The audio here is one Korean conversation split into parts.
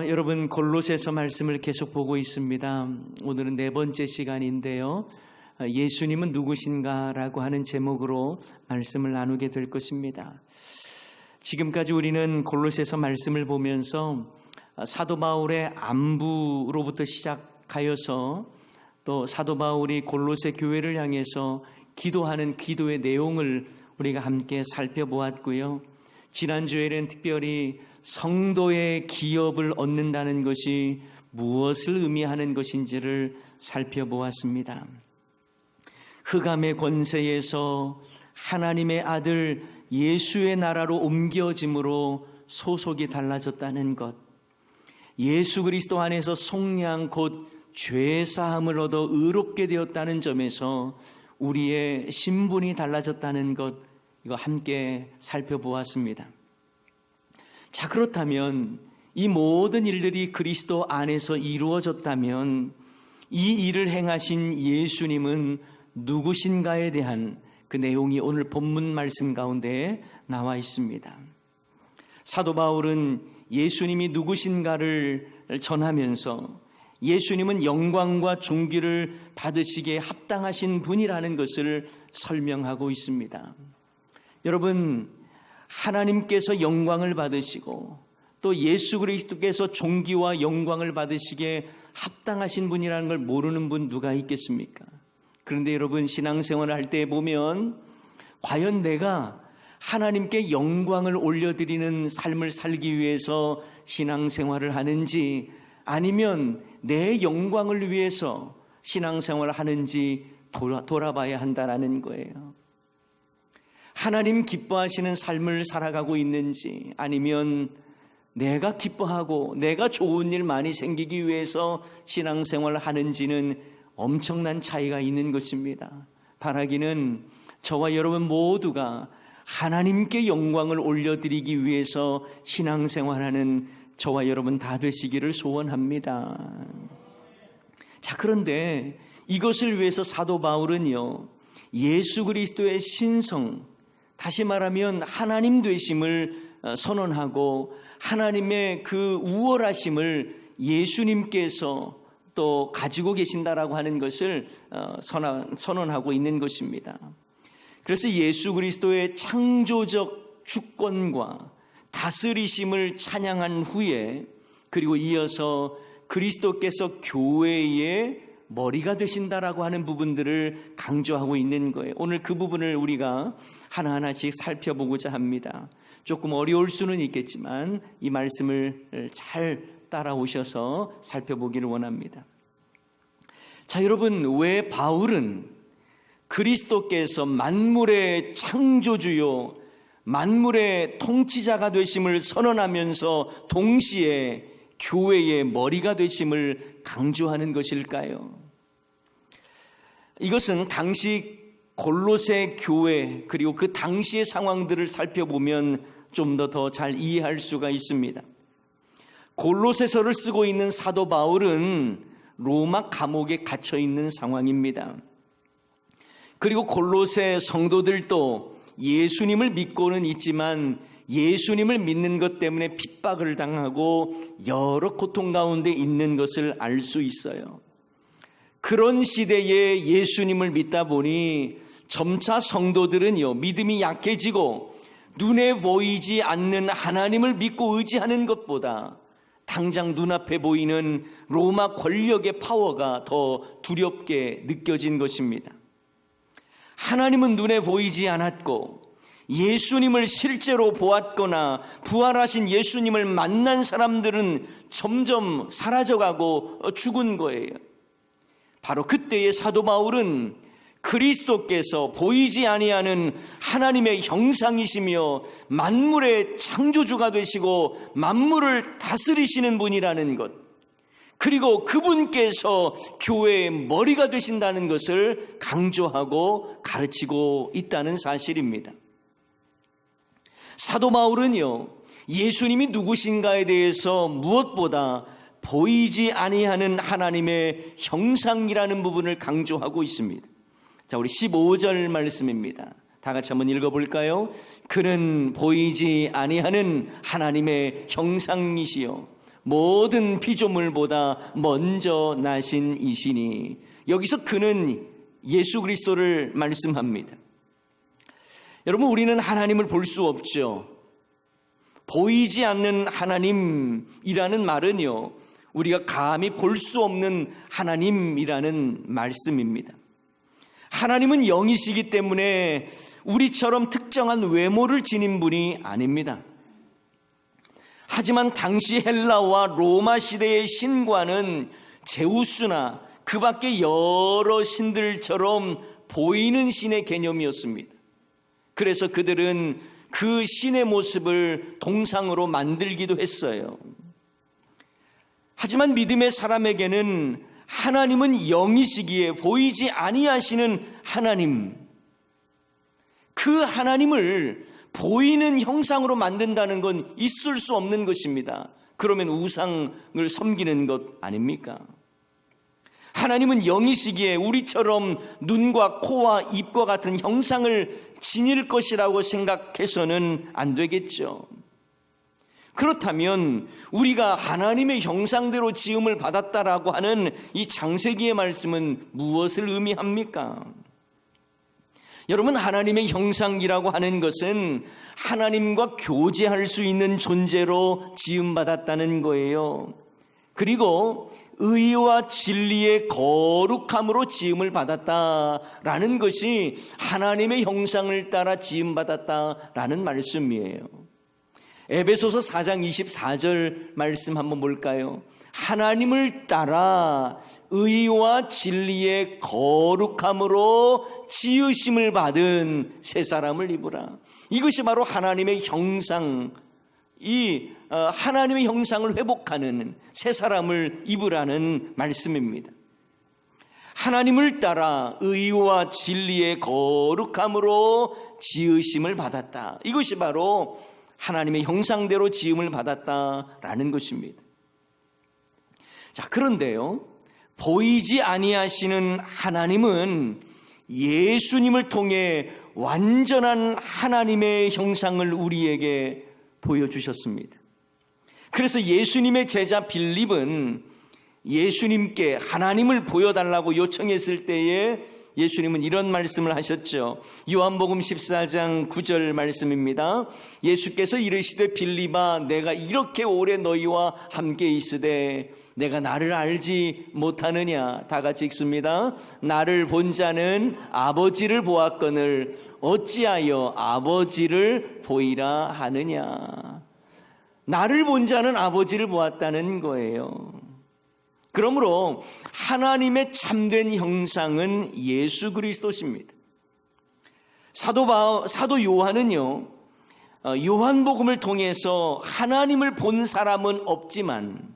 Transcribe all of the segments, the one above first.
여러분 골로새서 말씀을 계속 보고 있습니다. 오늘은 네 번째 시간인데요. 예수님은 누구신가 라고 하는 제목으로 말씀을 나누게 될 것입니다. 지금까지 우리는 골로새서 말씀을 보면서 사도 바울의 안부로부터 시작하여서 또 사도 바울이 골로새 교회를 향해서 기도하는 기도의 내용을 우리가 함께 살펴보았고요. 지난주에는 특별히 성도의 기업을 얻는다는 것이 무엇을 의미하는 것인지를 살펴보았습니다. 흑암의 권세에서 하나님의 아들 예수의 나라로 옮겨짐으로 소속이 달라졌다는 것, 예수 그리스도 안에서 속량 곧 죄사함을 얻어 의롭게 되었다는 점에서 우리의 신분이 달라졌다는 것, 이거 함께 살펴보았습니다. 자, 그렇다면 이 모든 일들이 그리스도 안에서 이루어졌다면 이 일을 행하신 예수님은 누구신가에 대한 그 내용이 오늘 본문 말씀 가운데 나와 있습니다. 사도 바울은 예수님이 누구신가를 전하면서 예수님은 영광과 존귀를 받으시기에 합당하신 분이라는 것을 설명하고 있습니다. 여러분, 하나님께서 영광을 받으시고 또 예수 그리스도께서 존귀와 영광을 받으시기에 합당하신 분이라는 걸 모르는 분 누가 있겠습니까? 그런데 여러분, 신앙생활을 할 때 보면 과연 내가 하나님께 영광을 올려드리는 삶을 살기 위해서 신앙생활을 하는지, 아니면 내 영광을 위해서 신앙생활을 하는지 돌아봐야 한다는 거예요. 하나님 기뻐하시는 삶을 살아가고 있는지, 아니면 내가 기뻐하고 내가 좋은 일 많이 생기기 위해서 신앙생활을 하는지는 엄청난 차이가 있는 것입니다. 바라기는 저와 여러분 모두가 하나님께 영광을 올려드리기 위해서 신앙생활하는 저와 여러분 다 되시기를 소원합니다. 자, 그런데 이것을 위해서 사도 바울은요, 예수 그리스도의 신성, 다시 말하면 하나님 되심을 선언하고 하나님의 그 우월하심을 예수님께서 또 가지고 계신다라고 하는 것을 선언하고 있는 것입니다. 그래서 예수 그리스도의 창조적 주권과 다스리심을 찬양한 후에, 그리고 이어서 그리스도께서 교회의 머리가 되신다라고 하는 부분들을 강조하고 있는 거예요. 오늘 그 부분을 우리가 하나하나씩 살펴보고자 합니다. 조금 어려울 수는 있겠지만 이 말씀을 잘 따라오셔서 살펴보기를 원합니다. 자, 여러분, 왜 바울은 그리스도께서 만물의 창조주요 만물의 통치자가 되심을 선언하면서 동시에 교회의 머리가 되심을 강조하는 것일까요? 이것은 당시 골로새 교회, 그리고 그 당시의 상황들을 살펴보면 좀 더 잘 이해할 수가 있습니다. 골로새서를 쓰고 있는 사도 바울은 로마 감옥에 갇혀 있는 상황입니다. 그리고 골로새 성도들도 예수님을 믿고는 있지만 예수님을 믿는 것 때문에 핍박을 당하고 여러 고통 가운데 있는 것을 알 수 있어요. 그런 시대에 예수님을 믿다 보니 점차 성도들은요, 믿음이 약해지고 눈에 보이지 않는 하나님을 믿고 의지하는 것보다 당장 눈앞에 보이는 로마 권력의 파워가 더 두렵게 느껴진 것입니다. 하나님은 눈에 보이지 않았고 예수님을 실제로 보았거나 부활하신 예수님을 만난 사람들은 점점 사라져가고 죽은 거예요. 바로 그때의 사도 바울은 그리스도께서 보이지 아니하는 하나님의 형상이시며 만물의 창조주가 되시고 만물을 다스리시는 분이라는 것, 그리고 그분께서 교회의 머리가 되신다는 것을 강조하고 가르치고 있다는 사실입니다. 사도 바울은요, 예수님이 누구신가에 대해서 무엇보다 보이지 아니하는 하나님의 형상이라는 부분을 강조하고 있습니다. 자, 우리 15절 말씀입니다. 다 같이 한번 읽어볼까요? 그는 보이지 아니하는 하나님의 형상이시요 모든 피조물보다 먼저 나신 이시니. 여기서 그는 예수 그리스도를 말씀합니다. 여러분, 우리는 하나님을 볼 수 없죠. 보이지 않는 하나님이라는 말은요, 우리가 감히 볼 수 없는 하나님이라는 말씀입니다. 하나님은 영이시기 때문에 우리처럼 특정한 외모를 지닌 분이 아닙니다. 하지만 당시 헬라와 로마 시대의 신과는 제우스나 그 밖에 여러 신들처럼 보이는 신의 개념이었습니다. 그래서 그들은 그 신의 모습을 동상으로 만들기도 했어요. 하지만 믿음의 사람에게는 하나님은 영이시기에 보이지 아니하시는 하나님, 그 하나님을 보이는 형상으로 만든다는 건 있을 수 없는 것입니다. 그러면 우상을 섬기는 것 아닙니까? 하나님은 영이시기에 우리처럼 눈과 코와 입과 같은 형상을 지닐 것이라고 생각해서는 안 되겠죠. 그렇다면 우리가 하나님의 형상대로 지음을 받았다라고 하는 이 창세기의 말씀은 무엇을 의미합니까? 여러분, 하나님의 형상이라고 하는 것은 하나님과 교제할 수 있는 존재로 지음받았다는 거예요. 그리고 의와 진리의 거룩함으로 지음을 받았다라는 것이 하나님의 형상을 따라 지음받았다라는 말씀이에요. 에베소서 4장 24절 말씀 한번 볼까요? 하나님을 따라 의와 진리의 거룩함으로 지으심을 받은 새 사람을 입으라. 이것이 바로 하나님의 형상, 하나님의 형상을 회복하는 새 사람을 입으라는 말씀입니다. 하나님을 따라 의와 진리의 거룩함으로 지으심을 받았다. 이것이 바로 하나님의 형상대로 지음을 받았다라는 것입니다. 자, 그런데요, 보이지 아니하시는 하나님은 예수님을 통해 완전한 하나님의 형상을 우리에게 보여주셨습니다. 그래서 예수님의 제자 빌립은 예수님께 하나님을 보여달라고 요청했을 때에 예수님은 이런 말씀을 하셨죠. 요한복음 14장 9절 말씀입니다. 예수께서 이르시되 빌립아, 내가 이렇게 오래 너희와 함께 있으되 내가 나를 알지 못하느냐. 다 같이 읽습니다. 나를 본 자는 아버지를 보았거늘 어찌하여 아버지를 보이라 하느냐. 나를 본 자는 아버지를 보았다는 거예요. 그러므로 하나님의 참된 형상은 예수 그리스도십니다. 사도 요한은요, 요한복음을 통해서 하나님을 본 사람은 없지만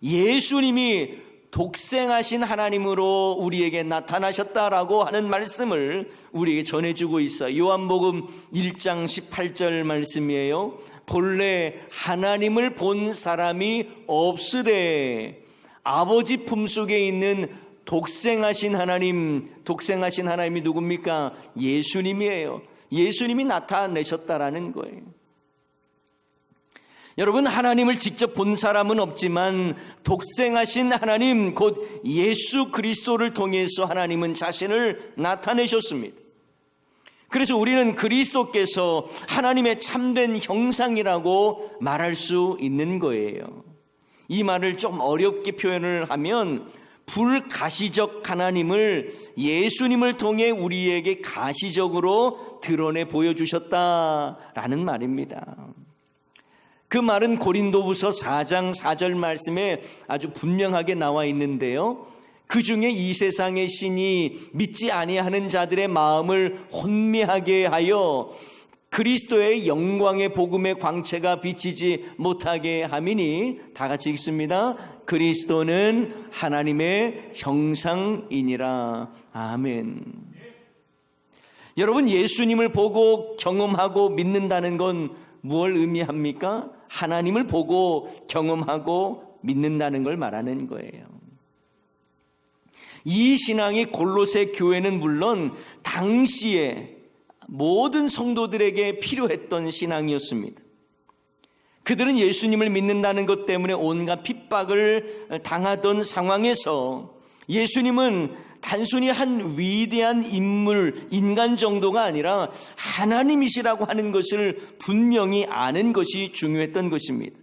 예수님이 독생하신 하나님으로 우리에게 나타나셨다라고 하는 말씀을 우리에게 전해주고 있어요. 요한복음 1장 18절 말씀이에요. 본래 하나님을 본 사람이 없으되 아버지 품속에 있는 독생하신 하나님이 누굽니까? 예수님이에요. 예수님이 나타내셨다라는 거예요. 여러분, 하나님을 직접 본 사람은 없지만 독생하신 하나님 곧 예수 그리스도를 통해서 하나님은 자신을 나타내셨습니다. 그래서 우리는 그리스도께서 하나님의 참된 형상이라고 말할 수 있는 거예요. 이 말을 좀 어렵게 표현을 하면 불가시적 하나님을 예수님을 통해 우리에게 가시적으로 드러내 보여주셨다라는 말입니다. 그 말은 고린도후서 4장 4절 말씀에 아주 분명하게 나와 있는데요, 그 중에 이 세상의 신이 믿지 아니하는 자들의 마음을 혼미하게 하여 그리스도의 영광의 복음의 광채가 비치지 못하게 함이니, 다 같이 읽습니다. 그리스도는 하나님의 형상이니라. 아멘. 여러분, 예수님을 보고 경험하고 믿는다는 건 무엇을 의미합니까? 하나님을 보고 경험하고 믿는다는 걸 말하는 거예요. 이 신앙이 골로새 교회는 물론 당시에 모든 성도들에게 필요했던 신앙이었습니다. 그들은 예수님을 믿는다는 것 때문에 온갖 핍박을 당하던 상황에서 예수님은 단순히 한 위대한 인물, 인간 정도가 아니라 하나님이시라고 하는 것을 분명히 아는 것이 중요했던 것입니다.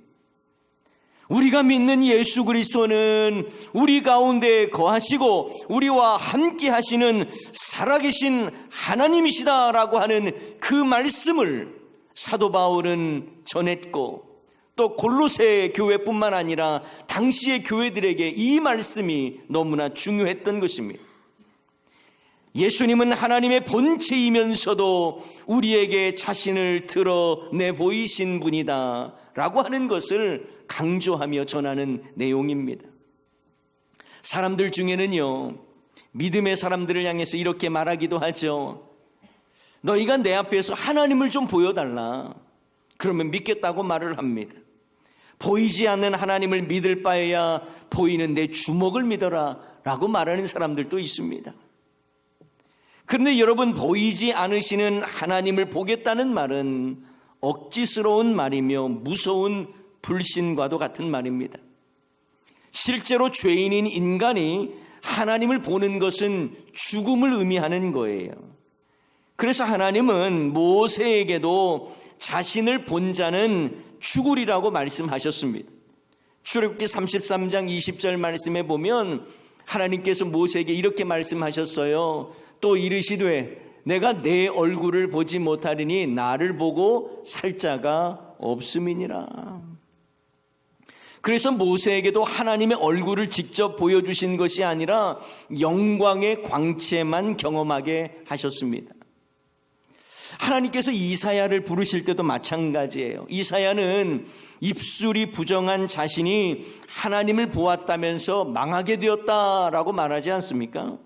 우리가 믿는 예수 그리스도는 우리 가운데 거하시고 우리와 함께 하시는 살아계신 하나님이시다라고 하는 그 말씀을 사도 바울은 전했고, 또 골로새 교회뿐만 아니라 당시의 교회들에게 이 말씀이 너무나 중요했던 것입니다. 예수님은 하나님의 본체이면서도 우리에게 자신을 드러내 보이신 분이다 라고 하는 것을 강조하며 전하는 내용입니다. 사람들 중에는요, 믿음의 사람들을 향해서 이렇게 말하기도 하죠. 너희가 내 앞에서 하나님을 좀 보여달라. 그러면 믿겠다고 말을 합니다. 보이지 않는 하나님을 믿을 바에야 보이는 내 주먹을 믿어라 라고 말하는 사람들도 있습니다. 그런데 여러분, 보이지 않으시는 하나님을 보겠다는 말은 억지스러운 말이며 무서운 불신과도 같은 말입니다. 실제로 죄인인 인간이 하나님을 보는 것은 죽음을 의미하는 거예요. 그래서 하나님은 모세에게도 자신을 본 자는 죽으리라고 말씀하셨습니다. 출애굽기 33장 20절 말씀에 보면 하나님께서 모세에게 이렇게 말씀하셨어요. 또 이르시되 내가 내 얼굴을 보지 못하리니 나를 보고 살 자가 없음이니라. 그래서 모세에게도 하나님의 얼굴을 직접 보여주신 것이 아니라 영광의 광채만 경험하게 하셨습니다. 하나님께서 이사야를 부르실 때도 마찬가지예요. 이사야는 입술이 부정한 자신이 하나님을 보았다면서 망하게 되었다라고 말하지 않습니까?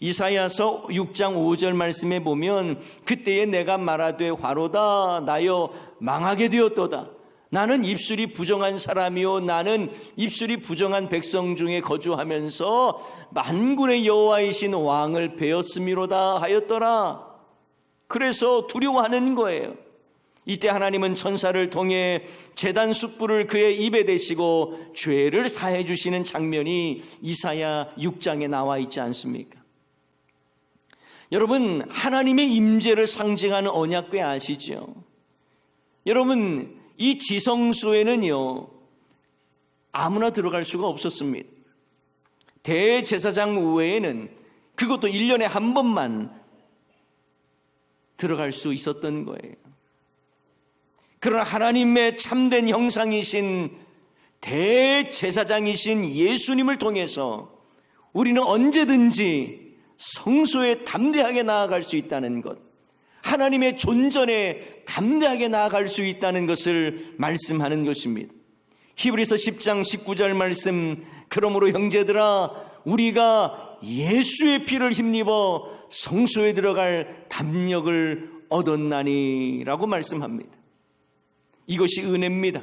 이사야서 6장 5절 말씀에 보면 그때에 내가 말하되 화로다 나여 망하게 되었도다. 나는 입술이 부정한 사람이요 나는 입술이 부정한 백성 중에 거주하면서 만군의 여호와이신 왕을 배었음이로다 하였더라. 그래서 두려워하는 거예요. 이때 하나님은 천사를 통해 제단 숯불을 그의 입에 대시고 죄를 사해 주시는 장면이 이사야 6장에 나와 있지 않습니까? 여러분, 하나님의 임재를 상징하는 언약궤 아시죠? 여러분, 이 지성소에는요 아무나 들어갈 수가 없었습니다. 대제사장 외에는 그것도 1년에 한 번만 들어갈 수 있었던 거예요. 그러나 하나님의 참된 형상이신 대제사장이신 예수님을 통해서 우리는 언제든지 성소에 담대하게 나아갈 수 있다는 것, 하나님의 존전에 담대하게 나아갈 수 있다는 것을 말씀하는 것입니다. 히브리서 10장 19절 말씀, 그러므로 형제들아 우리가 예수의 피를 힘입어 성소에 들어갈 담력을 얻었나니 라고 말씀합니다. 이것이 은혜입니다.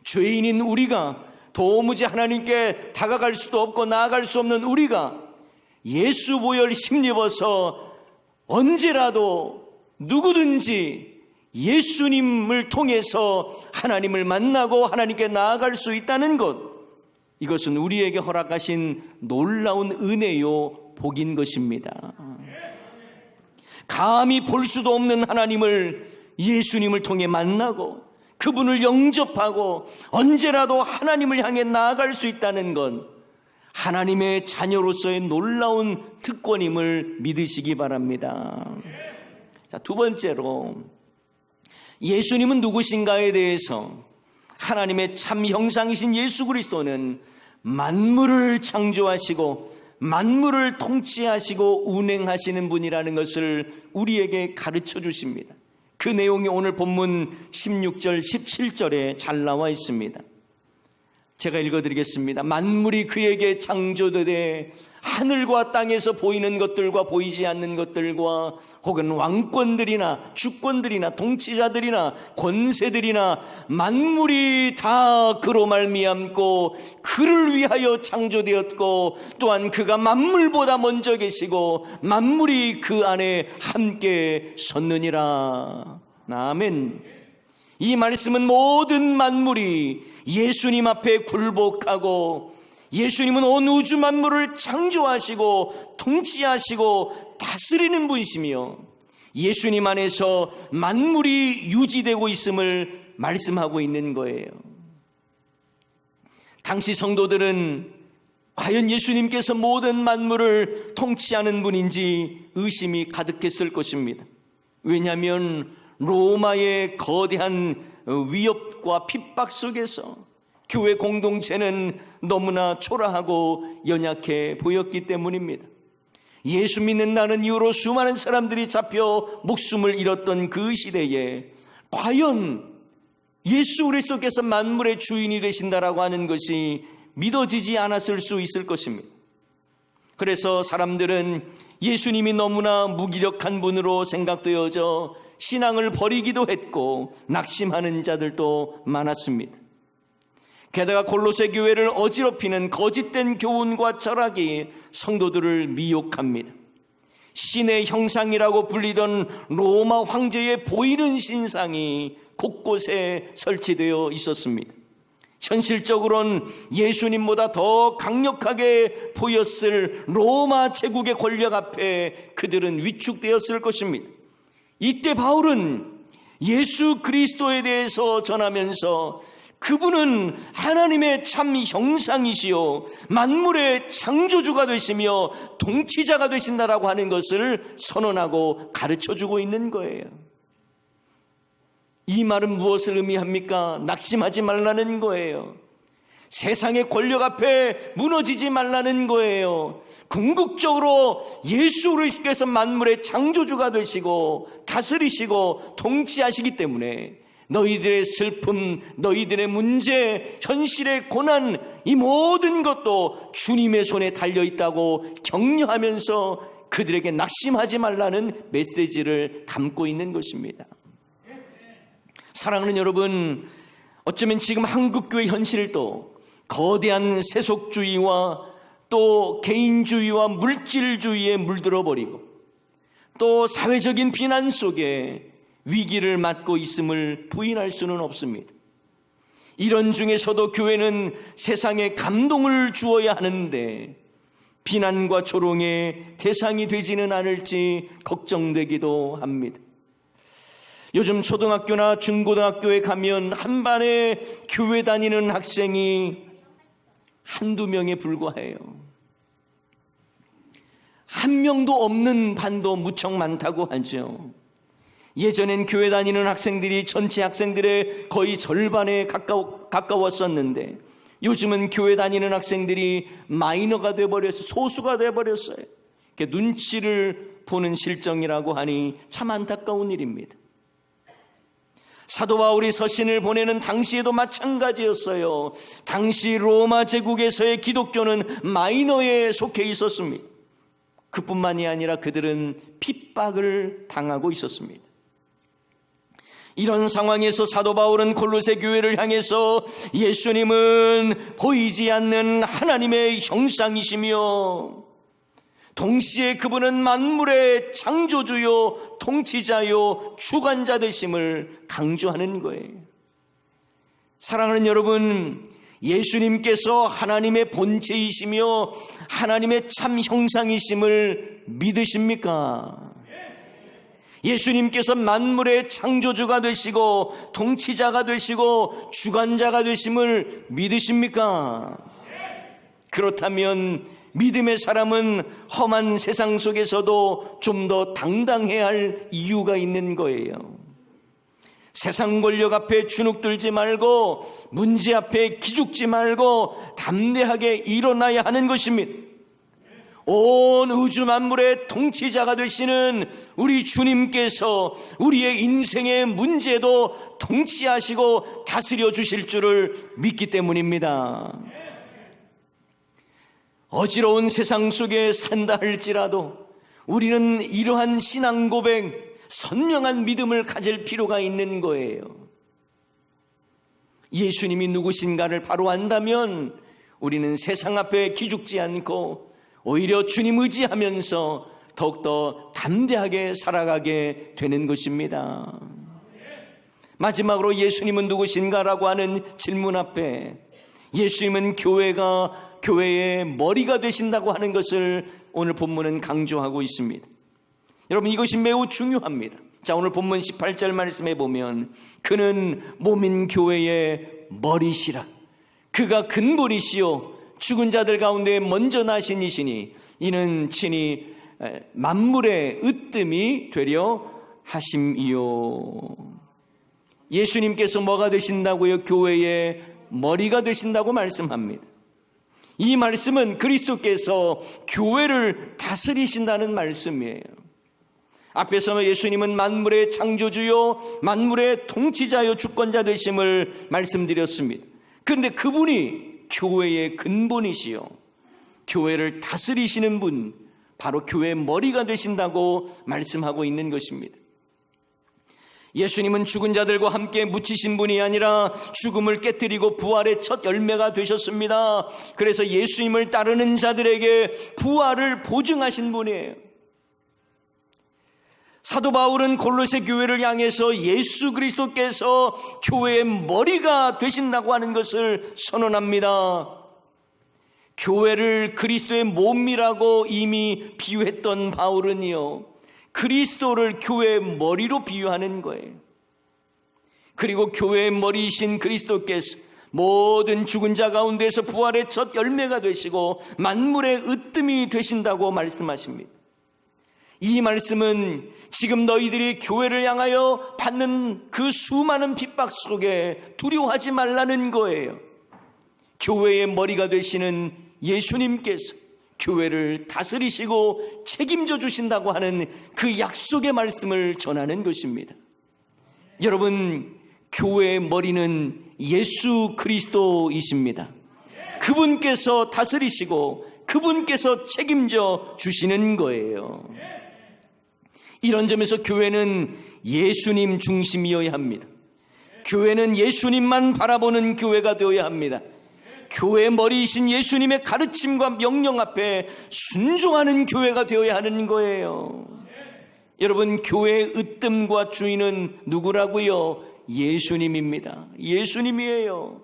죄인인 우리가 도무지 하나님께 다가갈 수도 없고 나아갈 수 없는 우리가 예수 보혈 힘입어서 언제라도 누구든지 예수님을 통해서 하나님을 만나고 하나님께 나아갈 수 있다는 것, 이것은 우리에게 허락하신 놀라운 은혜요 복인 것입니다. 감히 볼 수도 없는 하나님을 예수님을 통해 만나고 그분을 영접하고 언제라도 하나님을 향해 나아갈 수 있다는 것, 하나님의 자녀로서의 놀라운 특권임을 믿으시기 바랍니다. 자, 두 번째로 예수님은 누구신가에 대해서 하나님의 참 형상이신 예수 그리스도는 만물을 창조하시고 만물을 통치하시고 운행하시는 분이라는 것을 우리에게 가르쳐 주십니다. 그 내용이 오늘 본문 16절 17절에 잘 나와 있습니다. 제가 읽어드리겠습니다. 만물이 그에게 창조되되 하늘과 땅에서 보이는 것들과 보이지 않는 것들과 혹은 왕권들이나 주권들이나 통치자들이나 권세들이나 만물이 다 그로 말미암고 그를 위하여 창조되었고 또한 그가 만물보다 먼저 계시고 만물이 그 안에 함께 섰느니라. 아멘. 이 말씀은 모든 만물이 예수님 앞에 굴복하고 예수님은 온 우주 만물을 창조하시고 통치하시고 다스리는 분이시며 예수님 안에서 만물이 유지되고 있음을 말씀하고 있는 거예요. 당시 성도들은 과연 예수님께서 모든 만물을 통치하는 분인지 의심이 가득했을 것입니다. 왜냐하면 로마의 거대한 위협과 핍박 속에서 교회 공동체는 너무나 초라하고 연약해 보였기 때문입니다. 예수 믿는다는 이유로 수많은 사람들이 잡혀 목숨을 잃었던 그 시대에 과연 예수 그리스도께서 만물의 주인이 되신다라고 하는 것이 믿어지지 않았을 수 있을 것입니다. 그래서 사람들은 예수님이 너무나 무기력한 분으로 생각되어져 신앙을 버리기도 했고 낙심하는 자들도 많았습니다. 게다가 골로새 교회를 어지럽히는 거짓된 교훈과 철학이 성도들을 미혹합니다. 신의 형상이라고 불리던 로마 황제의 보이는 신상이 곳곳에 설치되어 있었습니다. 현실적으로는 예수님보다 더 강력하게 보였을 로마 제국의 권력 앞에 그들은 위축되었을 것입니다. 이때 바울은 예수 그리스도에 대해서 전하면서 그분은 하나님의 참 형상이시요 만물의 창조주가 되시며 통치자가 되신다라고 하는 것을 선언하고 가르쳐주고 있는 거예요. 이 말은 무엇을 의미합니까? 낙심하지 말라는 거예요. 세상의 권력 앞에 무너지지 말라는 거예요. 궁극적으로 예수 그리스도께서 만물의 창조주가 되시고 다스리시고 통치하시기 때문에 너희들의 슬픔, 너희들의 문제, 현실의 고난, 이 모든 것도 주님의 손에 달려있다고 격려하면서 그들에게 낙심하지 말라는 메시지를 담고 있는 것입니다. 사랑하는 여러분, 어쩌면 지금 한국교회 현실도 거대한 세속주의와 또 개인주의와 물질주의에 물들어버리고 또 사회적인 비난 속에 위기를 맞고 있음을 부인할 수는 없습니다. 이런 중에서도 교회는 세상에 감동을 주어야 하는데 비난과 조롱의 대상이 되지는 않을지 걱정되기도 합니다. 요즘 초등학교나 중고등학교에 가면 한 반에 교회 다니는 학생이 한두 명에 불과해요. 한 명도 없는 반도 무척 많다고 하죠. 예전엔 교회 다니는 학생들이 전체 학생들의 거의 절반에 가까웠었는데 요즘은 교회 다니는 학생들이 마이너가 돼버려서 소수가 돼버렸어요. 눈치를 보는 실정이라고 하니 참 안타까운 일입니다. 사도 바울이 서신을 보내는 당시에도 마찬가지였어요. 당시 로마 제국에서의 기독교는 마이너에 속해 있었습니다. 그뿐만이 아니라 그들은 핍박을 당하고 있었습니다. 이런 상황에서 사도 바울은 골로새 교회를 향해서 예수님은 보이지 않는 하나님의 형상이시며 동시에 그분은 만물의 창조주요 통치자요 주관자 되심을 강조하는 거예요. 사랑하는 여러분, 예수님께서 하나님의 본체이시며 하나님의 참 형상이심을 믿으십니까? 예수님께서 만물의 창조주가 되시고 통치자가 되시고 주관자가 되심을 믿으십니까? 그렇다면 믿음의 사람은 험한 세상 속에서도 좀 더 당당해야 할 이유가 있는 거예요. 세상 권력 앞에 주눅들지 말고 문제 앞에 기죽지 말고 담대하게 일어나야 하는 것입니다. 온 우주 만물의 통치자가 되시는 우리 주님께서 우리의 인생의 문제도 통치하시고 다스려 주실 줄을 믿기 때문입니다. 어지러운 세상 속에 산다 할지라도 우리는 이러한 신앙 고백, 선명한 믿음을 가질 필요가 있는 거예요. 예수님이 누구신가를 바로 안다면 우리는 세상 앞에 기죽지 않고 오히려 주님 의지하면서 더욱더 담대하게 살아가게 되는 것입니다. 마지막으로 예수님은 누구신가라고 하는 질문 앞에 예수님은 교회의 머리가 되신다고 하는 것을 오늘 본문은 강조하고 있습니다. 여러분, 이것이 매우 중요합니다. 자, 오늘 본문 18절 말씀에 보면 그는 몸인 교회의 머리시라. 그가 근본이시요 죽은 자들 가운데 먼저 나신 이시니 이는 친히 만물의 으뜸이 되려 하심이요. 예수님께서 뭐가 되신다고요? 교회의 머리가 되신다고 말씀합니다. 이 말씀은 그리스도께서 교회를 다스리신다는 말씀이에요. 앞에서 예수님은 만물의 창조주요 만물의 통치자요 주권자 되심을 말씀드렸습니다. 그런데 그분이 교회의 근본이시요 교회를 다스리시는 분, 바로 교회의 머리가 되신다고 말씀하고 있는 것입니다. 예수님은 죽은 자들과 함께 묻히신 분이 아니라 죽음을 깨뜨리고 부활의 첫 열매가 되셨습니다. 그래서 예수님을 따르는 자들에게 부활을 보증하신 분이에요. 사도 바울은 골로새 교회를 향해서 예수 그리스도께서 교회의 머리가 되신다고 하는 것을 선언합니다. 교회를 그리스도의 몸이라고 이미 비유했던 바울은요, 그리스도를 교회의 머리로 비유하는 거예요. 그리고 교회의 머리이신 그리스도께서 모든 죽은 자 가운데서 부활의 첫 열매가 되시고 만물의 으뜸이 되신다고 말씀하십니다. 이 말씀은 지금 너희들이 교회를 향하여 받는 그 수많은 핍박 속에 두려워하지 말라는 거예요. 교회의 머리가 되시는 예수님께서 교회를 다스리시고 책임져 주신다고 하는 그 약속의 말씀을 전하는 것입니다. 여러분, 교회의 머리는 예수 그리스도이십니다. 그분께서 다스리시고 그분께서 책임져 주시는 거예요. 이런 점에서 교회는 예수님 중심이어야 합니다. 교회는 예수님만 바라보는 교회가 되어야 합니다. 교회의 머리이신 예수님의 가르침과 명령 앞에 순종하는 교회가 되어야 하는 거예요. 여러분, 교회의 으뜸과 주인은 누구라고요? 예수님입니다. 예수님이에요.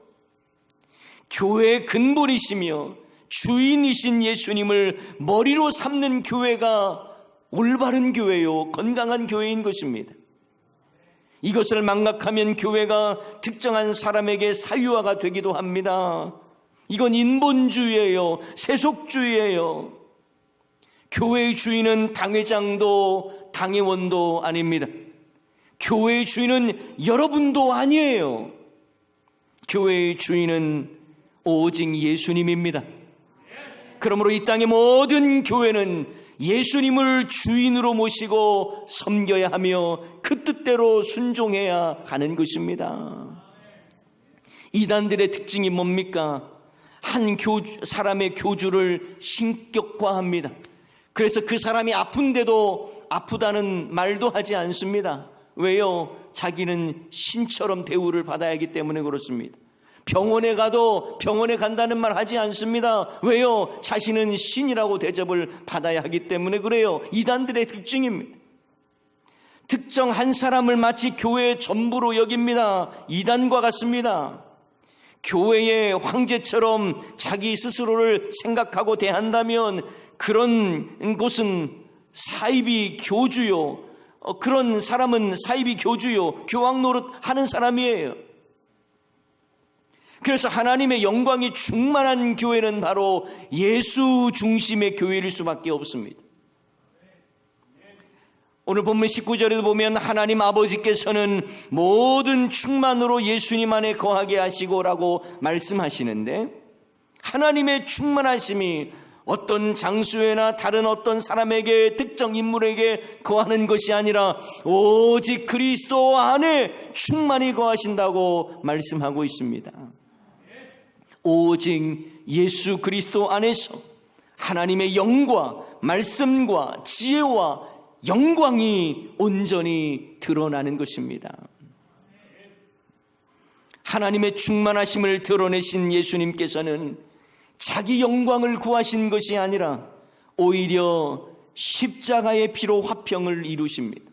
교회의 근본이시며 주인이신 예수님을 머리로 삼는 교회가 올바른 교회요, 건강한 교회인 것입니다. 이것을 망각하면 교회가 특정한 사람에게 사유화가 되기도 합니다. 이건 인본주의예요, 세속주의예요. 교회의 주인은 당회장도 당회원도 아닙니다. 교회의 주인은 여러분도 아니에요. 교회의 주인은 오직 예수님입니다. 그러므로 이 땅의 모든 교회는 예수님을 주인으로 모시고 섬겨야 하며 그 뜻대로 순종해야 하는 것입니다. 이단들의 특징이 뭡니까? 한 사람의 교주를 신격화합니다. 그래서 그 사람이 아픈데도 아프다는 말도 하지 않습니다. 왜요? 자기는 신처럼 대우를 받아야 하기 때문에 그렇습니다. 병원에 가도 병원에 간다는 말 하지 않습니다. 왜요? 자신은 신이라고 대접을 받아야 하기 때문에 그래요. 이단들의 특징입니다. 특정 한 사람을 마치 교회의 전부로 여깁니다. 이단과 같습니다. 교회의 황제처럼 자기 스스로를 생각하고 대한다면 그런 곳은 사이비 교주요, 그런 사람은 사이비 교주요, 교황 노릇 하는 사람이에요. 그래서 하나님의 영광이 충만한 교회는 바로 예수 중심의 교회일 수밖에 없습니다. 오늘 본문 19절에도 보면 하나님 아버지께서는 모든 충만으로 예수님 안에 거하게 하시고라고 말씀하시는데, 하나님의 충만하심이 어떤 장수회나 다른 어떤 사람에게, 특정 인물에게 거하는 것이 아니라 오직 그리스도 안에 충만히 거하신다고 말씀하고 있습니다. 오직 예수 그리스도 안에서 하나님의 영과 말씀과 지혜와 영광이 온전히 드러나는 것입니다. 하나님의 충만하심을 드러내신 예수님께서는 자기 영광을 구하신 것이 아니라 오히려 십자가의 피로 화평을 이루십니다.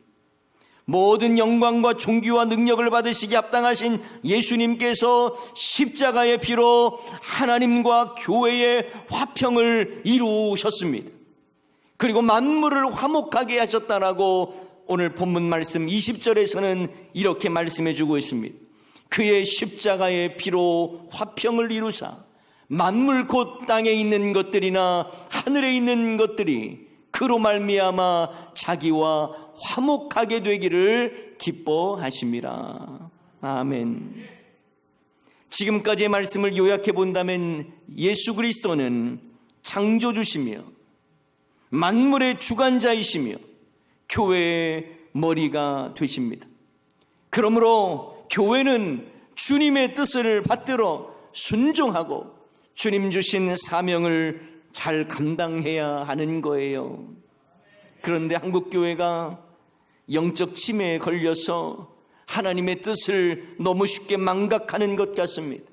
모든 영광과 존귀와 능력을 받으시기 합당하신 예수님께서 십자가의 피로 하나님과 교회의 화평을 이루셨습니다. 그리고 만물을 화목하게 하셨다라고 오늘 본문 말씀 20절에서는 이렇게 말씀해 주고 있습니다. 그의 십자가의 피로 화평을 이루사 만물 곧 땅에 있는 것들이나 하늘에 있는 것들이 그로 말미암아 자기와 화목하게 되기를 기뻐하심이라. 아멘. 지금까지의 말씀을 요약해 본다면 예수 그리스도는 창조주시며 만물의 주관자이시며 교회의 머리가 되십니다. 그러므로 교회는 주님의 뜻을 받들어 순종하고 주님 주신 사명을 잘 감당해야 하는 거예요. 그런데 한국교회가 영적 치매에 걸려서 하나님의 뜻을 너무 쉽게 망각하는 것 같습니다.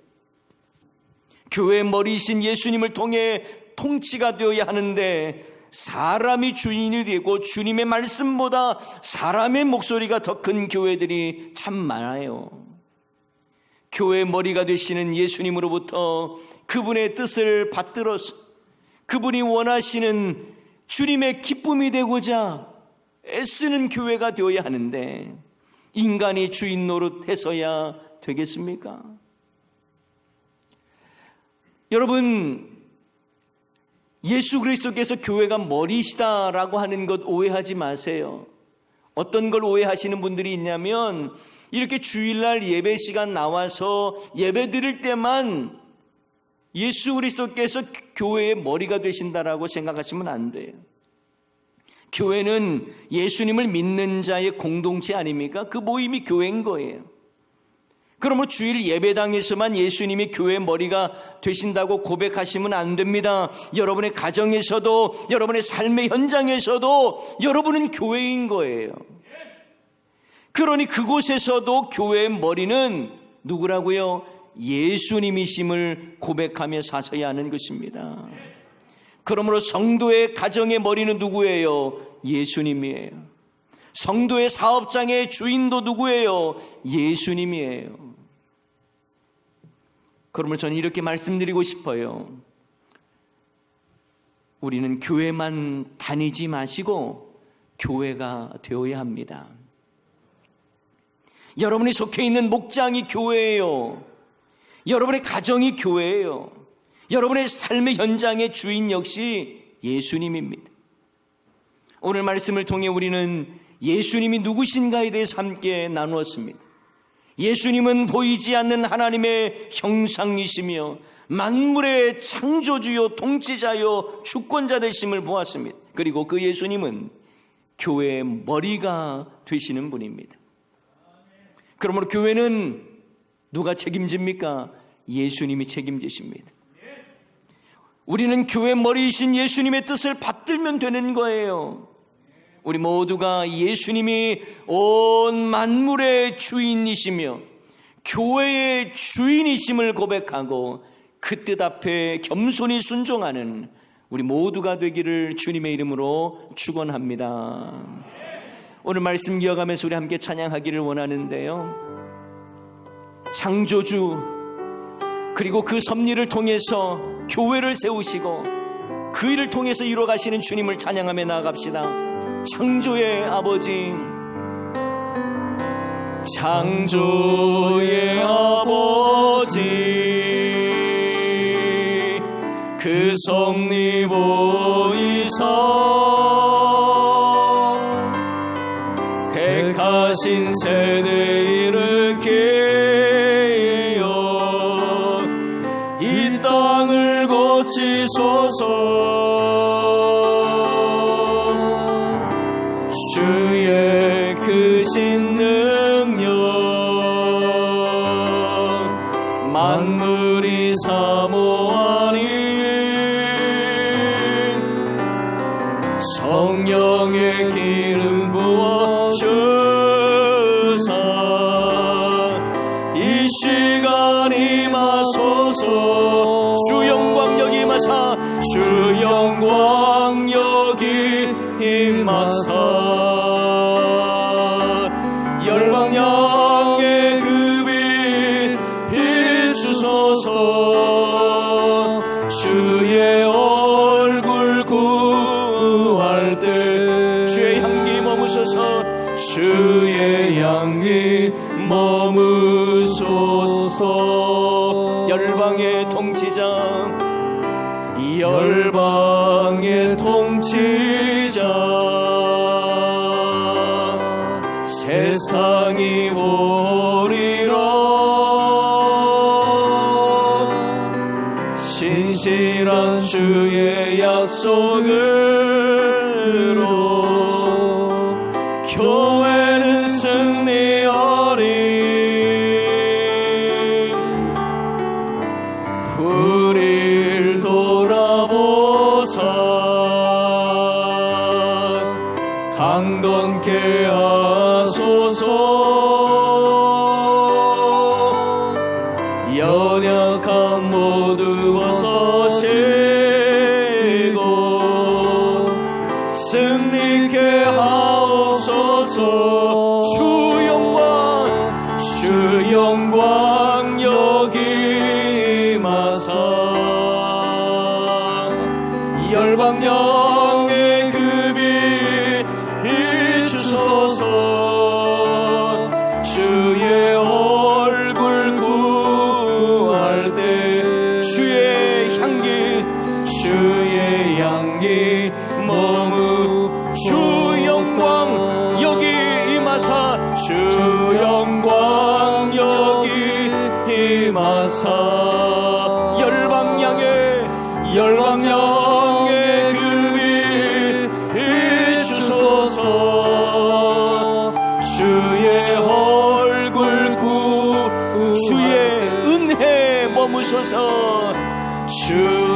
교회의 머리이신 예수님을 통해 통치가 되어야 하는데 사람이 주인이 되고 주님의 말씀보다 사람의 목소리가 더 큰 교회들이 참 많아요. 교회의 머리가 되시는 예수님으로부터 그분의 뜻을 받들어서 그분이 원하시는 주님의 기쁨이 되고자 애쓰는 교회가 되어야 하는데 인간이 주인 노릇해서야 되겠습니까? 여러분, 예수 그리스도께서 교회가 머리시다라고 하는 것 오해하지 마세요. 어떤 걸 오해하시는 분들이 있냐면 이렇게 주일날 예배 시간 나와서 예배 드릴 때만 예수 그리스도께서 교회의 머리가 되신다라고 생각하시면 안 돼요. 교회는 예수님을 믿는 자의 공동체 아닙니까? 그 모임이 교회인 거예요. 그러므로 주일 예배당에서만 예수님이 교회의 머리가 되신다고 고백하시면 안 됩니다. 여러분의 가정에서도 여러분의 삶의 현장에서도 여러분은 교회인 거예요. 그러니 그곳에서도 교회의 머리는 누구라고요? 예수님이심을 고백하며 사서야 하는 것입니다. 그러므로 성도의 가정의 머리는 누구예요? 예수님이에요. 성도의 사업장의 주인도 누구예요? 예수님이에요. 그러므로 저는 이렇게 말씀드리고 싶어요. 우리는 교회만 다니지 마시고 교회가 되어야 합니다. 여러분이 속해 있는 목장이 교회예요. 여러분의 가정이 교회예요. 여러분의 삶의 현장의 주인 역시 예수님입니다. 오늘 말씀을 통해 우리는 예수님이 누구신가에 대해서 함께 나누었습니다. 예수님은 보이지 않는 하나님의 형상이시며 만물의 창조주요 통치자요 주권자 되심을 보았습니다. 그리고 그 예수님은 교회의 머리가 되시는 분입니다. 그러므로 교회는 누가 책임집니까? 예수님이 책임지십니다. 우리는 교회 머리이신 예수님의 뜻을 받들면 되는 거예요. 우리 모두가 예수님이 온 만물의 주인이시며 교회의 주인이심을 고백하고 그 뜻 앞에 겸손히 순종하는 우리 모두가 되기를 주님의 이름으로 축원합니다. 오늘 말씀 기억하면서 우리 함께 찬양하기를 원하는데요. 창조주 그리고 그 섭리를 통해서 교회를 세우시고 그 일을 통해서 이루어가시는 주님을 찬양하며 나아갑시다. 창조의 아버지, 창조의 아버지, 그 섭리 보이사 택하신 세대를 깨어 이 땅을 고치소서. 주의 크신 능력 만물이 사모하니 성령의 기름 부어 주사 이 시간 임하소서. 주 영광 여기 임하사 주 영광 여기 임하사 열방의 통치자, 열방의 통치자, 세상이 보리라. 신실한 주의 약속으로 교회는 승리하리. 우릴 돌아보사 강건케 하소서. 연약한 모두 어서 재고 승리케 하옵소서. 주 영광 여기 임하사 열방 영의 급이 주소서. 주의 얼굴 구할 때 주의 향기 머무 주 영광 여기 임하사 주 영광 여기 임하사 열방 양의 급이 주소서. 주의 얼굴 주의 은혜 머무소서. 주